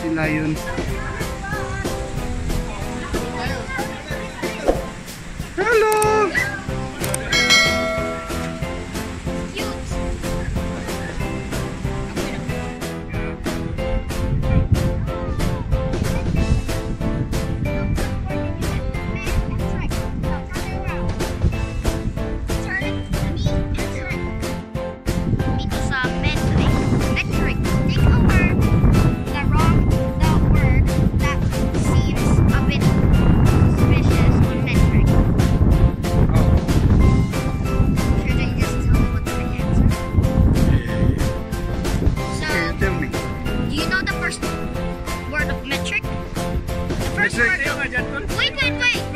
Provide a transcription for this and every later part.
sila yun. Hello!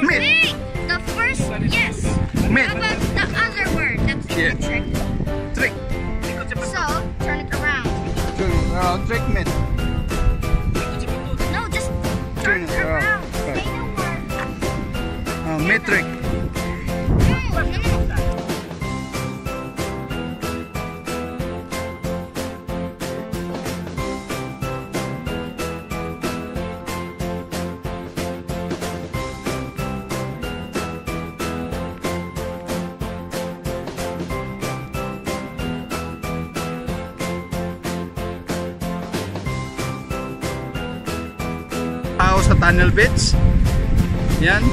Wait. The first, yes. How about the other word? That's trick. Trick. So, turn it around. Turn it around. Trick met. No, just turn it around. Okay. Say the word. Metric. No. Sa Tunnel Beach. Yan.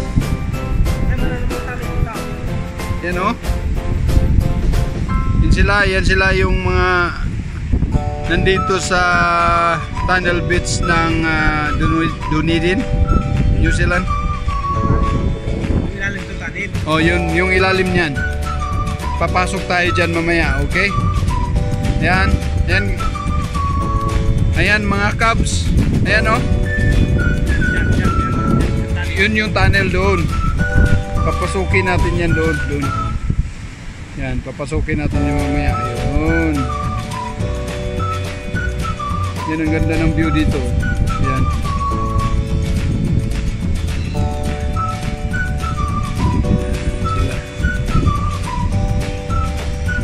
Yan o. Yan sila yung mga nandito sa Tunnel Beach ng Dunedin, New Zealand. Ilalim to tanin. Oh, yung ilalim niyan. Papasok tayo dyan mamaya, okay? Yan. Ayan mga Cubs. Ayan o. Yun yung tunnel doon. Papasukin natin yan doon. Yan, papasukin natin yan mamaya. Ayun. Yan ang ganda ng view dito. Yan. Sila.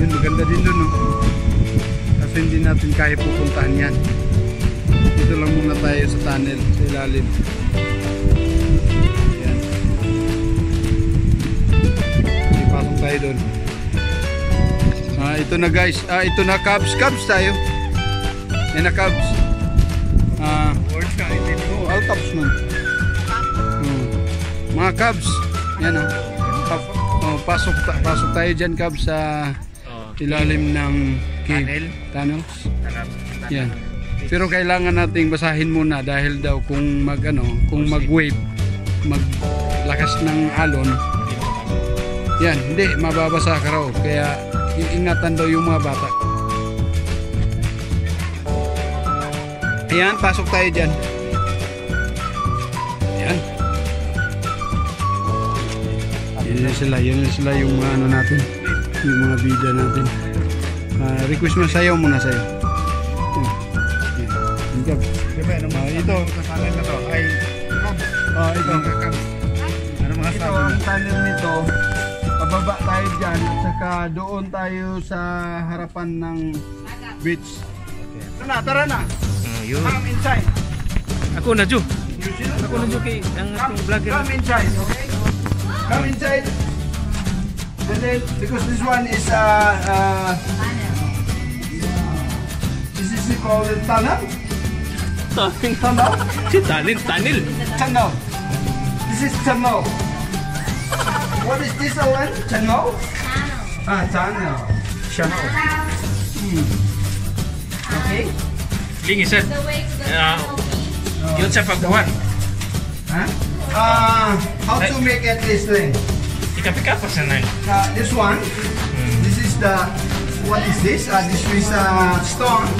Yun, maganda din doon, no? Kasi hindi natin kaya pupuntahan yan. Dito lang muna tayo sa tunnel, sa ilalim. Tayo doon. Ito na guys. Ito na Cubs tayo. Yan na Cubs. All Cubs man. Mga Cubs. Yan pasok tayo dyan Cubs sa ilalim ng cave. Tunnels. Yan. Pero kailangan nating basahin muna dahil daw kung mag-wave, maglakas ng alon, yan, hindi, mababasa ka raw. Kaya, ingatan daw yung mga bata. Ayan, pasok tayo dyan. Ayan. Yan sila yung mga ano natin. Yung mga bida natin. Request mo, sayaw muna sayo. Ito. Kasalan na to. Ay, ito. Ito ang tunnel nito. Pababa tayo dyan at saka doon tayo sa harapan ng beach. Tara na. Come inside. Ako na, Ju. Kay ang ating vlogger. Come inside, okay? Come inside. And then, because this one is this is called tunnel. Tunnel. This is tunnel. What is this one? Channel? Channel. Channel. Okay. Lingi sir. Yun sa pagbuhat. How to make it this thing? Ika-pika pa sa nang. This one. This is the. What is this? This is stone.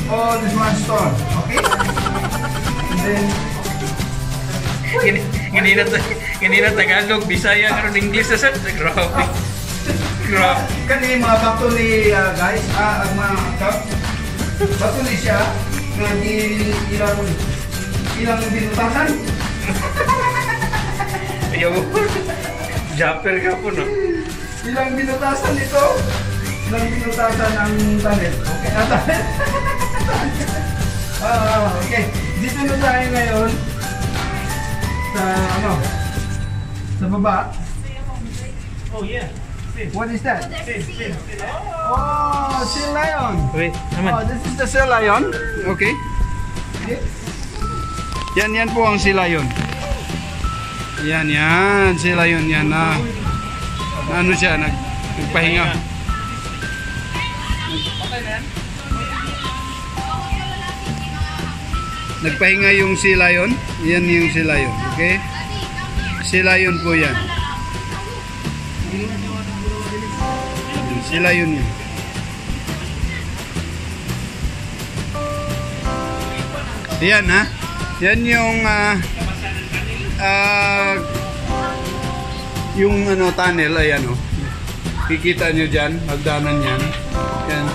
Oh, this one stone. Okay. And then. Ganina Tagalog, Bisaya, karon English na sir. Grabe. Kani mga bato ni guys, mga Cubs. Bato ni siya nga ilang binutasan. Ayaw. Japper ka po no. Ilang binutasan ito? Ilang binutasan ang tunnel. Okay, tunnel. Okay. Dito na tayo ngayon sa sa baba. Oh yeah. What is that? Oh, sea lion. Wait, naman. Oh, this is the sea lion. Okay. Yan po ang sea lion. Yan, sea lion yan na. Ano siya, nagpahinga. Nagpahinga yung sea lion. Yan yung sea lion. Okay? Sea lion po yan. Sea lion yan. Yan ha. Yan yung tunnel. Ayan o. Kikita nyo dyan. Hagdanan yan. Yan.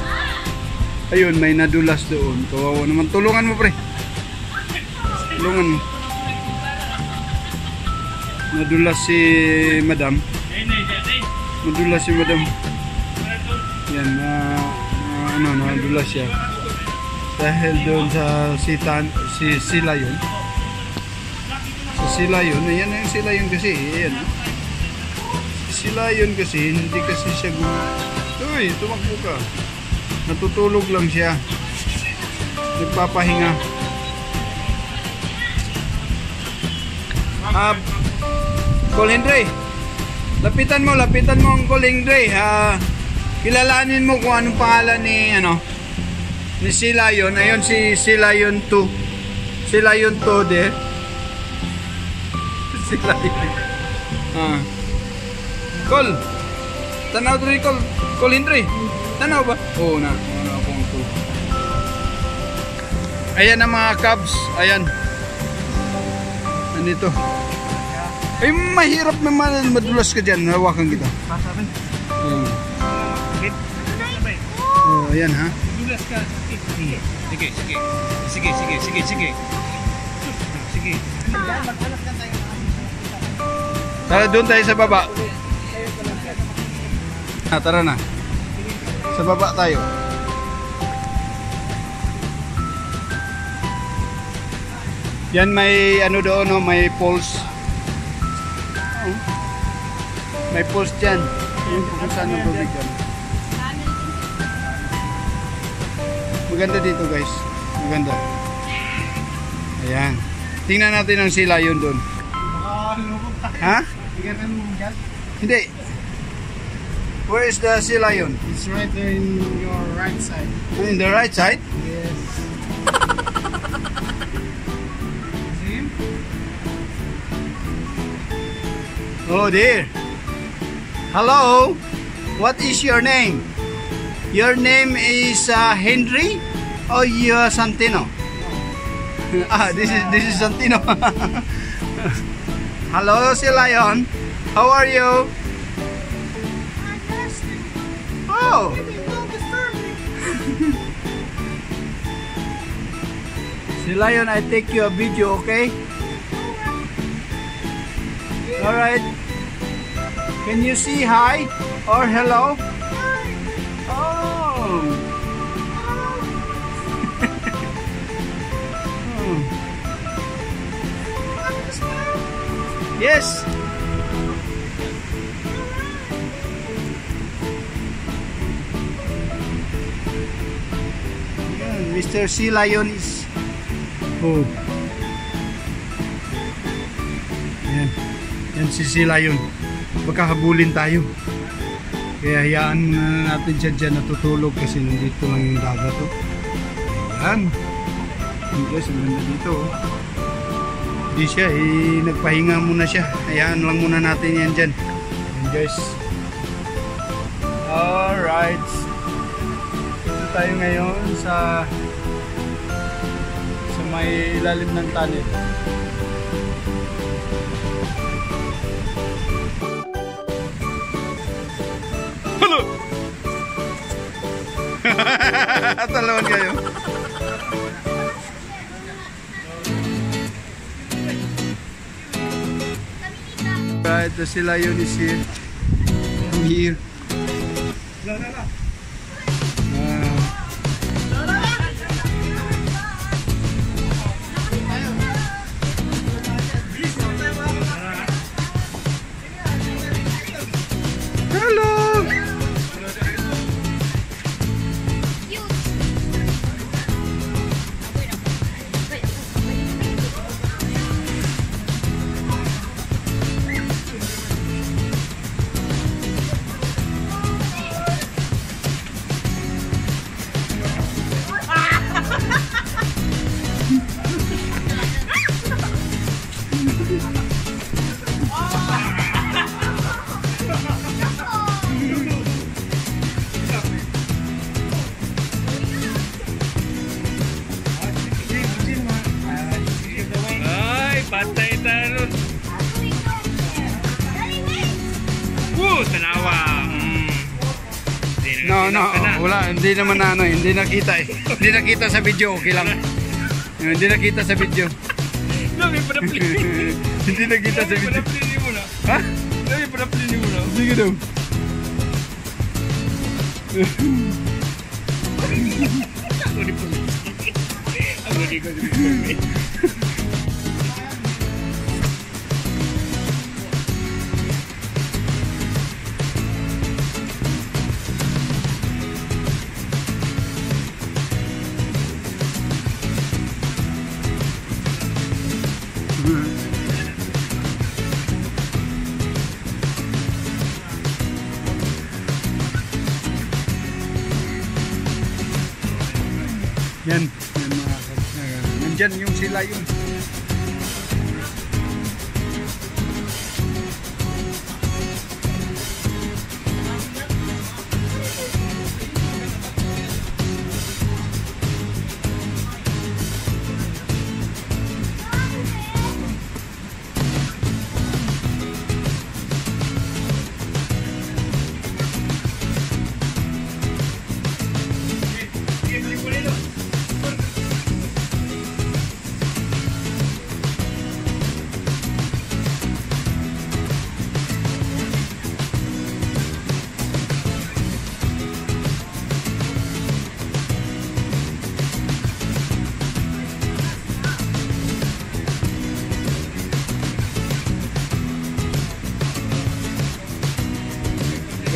Ayun, may nadulas doon. Kawawa naman. Tulungan mo pre. Tulungan mo. Nadulas si madam. Nadulas si madam. Yan, nadulas siya. Dahil doon sa sea lion. Sa sea lion, ayan yung sea lion kasi. Ayan. Sea lion kasi, hindi kasi siya Uy, tumakbo ka. Natutulog lang siya. Nagpapahinga. Colindre, lapitan mo ang Colindre. Kilalanin mo kung anong pangalan ni Sea Lion. Ayun si Sea Lion 2. Sea Lion 2 de. Sea Lion. Col. Tanaw diri Colindre. Tanaw ba? Oo na. Ano akong 2. Ayan ang mga cubs. Ayan. Nandito. Ay, mahirap naman madulas ka dyan. Hawakan kita. Oh, ayan ha. Madulas ka. Sige. Sige. Tara, doon tayo sa baba. Tara na. Sa baba tayo. Yan may doon, may pulse. May pulse dyan. Yung kung saan ang tubig dyan. Maganda dito guys. Maganda. Ayan. Tingnan natin ang sea lion doon. Ha? Hindi. Where is the sea lion? It's right there in your right side. In the right side? Yes. See him? Oh dear. Hello. What is your name? Your name is Henry or you are Santino? This is Santino. Hello, Sea Lion. How are you? Oh. Sea Lion, I take you a video, okay? All right. Can you say hi or hello? Oh. Yes. Mr. Sea Lion is Yan si Sea Lion. Baka habulin tayo. Kaya hayaan muna natin siya dyan natutulog kasi nandito lang yung dagat. Yan. Guys, ang ganda dito. Hindi siya, nagpahinga muna siya. Hayaan lang muna natin yan dyan. Yan guys. Alright. Dito tayo ngayon sa may ilalim ng tunnel. Hello! Talawan kayo. Right, the Sea Lion is here. I'm here. No, wala, hindi naman na ano, hindi nakita eh. Hindi nakita sa video, okay lang. Hindi nakita sa video. Dami pa na plini. Hindi nakita sa video. Plini mo na. Ha? Dami pa na plini mo na. Sige daw. Ako di ko. Yan, yan mga kabs. Nandyan yung sila yun.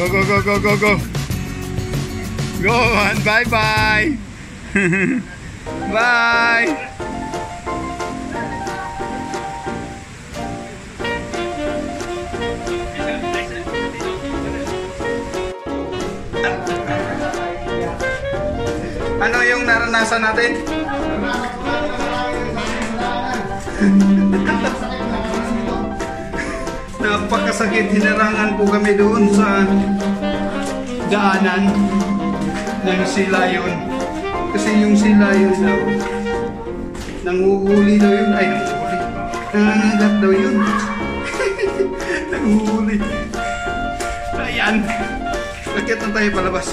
Go, go, go, go, go, go. Go and bye-bye. Bye. Ano yung naranasan natin? Napakasakit, hinarangan po kami doon sa daanan ng silayon. Kasi yung silayon daw, nanguhuli daw yun. Ay, nanguhuli. Nangangagat daw yun. Nanguhuli. Ayan. Bakit na tayo palabas?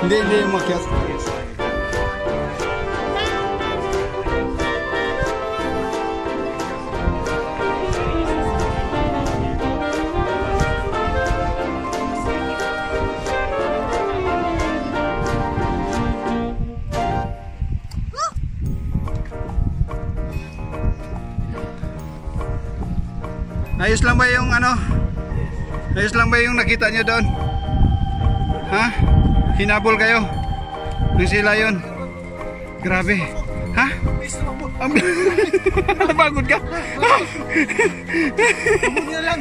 Hindi umakyat. Ayos lang ba yung ano? Ayos lang ba yung nakita nyo doon? Ha? Hinabol kayo? Nung sila yun? Grabe. Ha? Napagod ka? Pagod niya lang.